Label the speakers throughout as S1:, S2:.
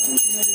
S1: Sudah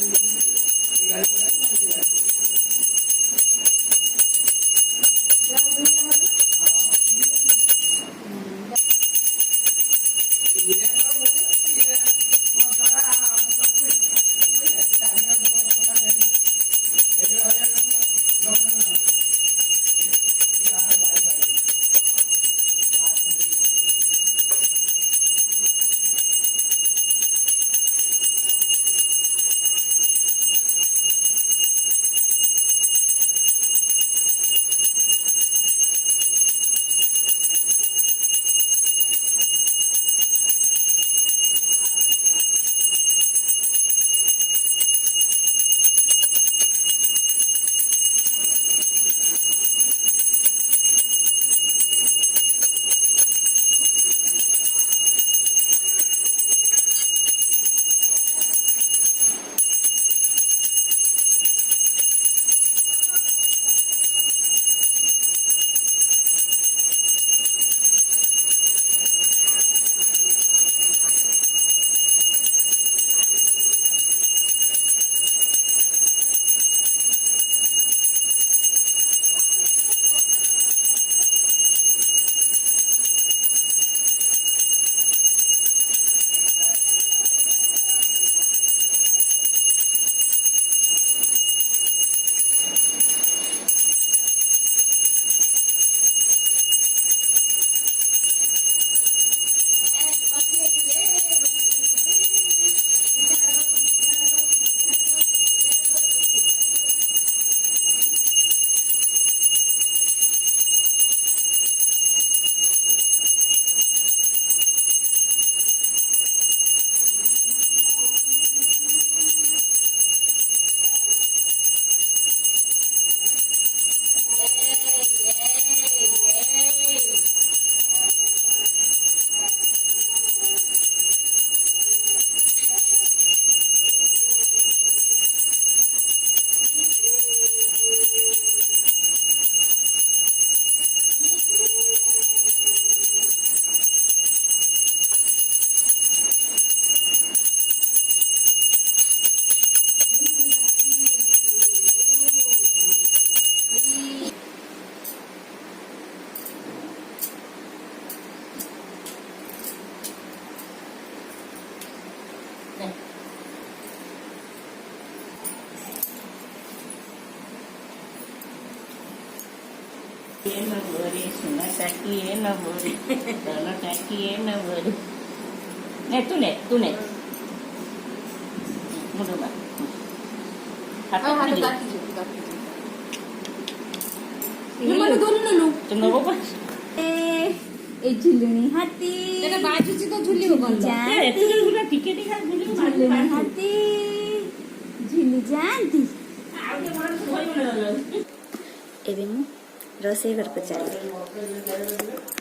S1: kaki enak beri, kalau kaki enak beri. Nih tu nih. Mudah mak. Hati kaki. Ini mana dulu? Tengok apa?
S2: এই ঝুলুনি হাতি
S3: এটা বাজুচি তো ঝুলিও বন্ধ
S1: এত গুলো টিকে টিকে ঝুলিও
S2: ঝুলুনি হাতি ঝুলি যাନ୍ତି
S1: ଆଉ ଟିକେ
S2: ଏବେ ମୁଁ ରୋଷେଇ ଘରକୁ ଚାଲିଲି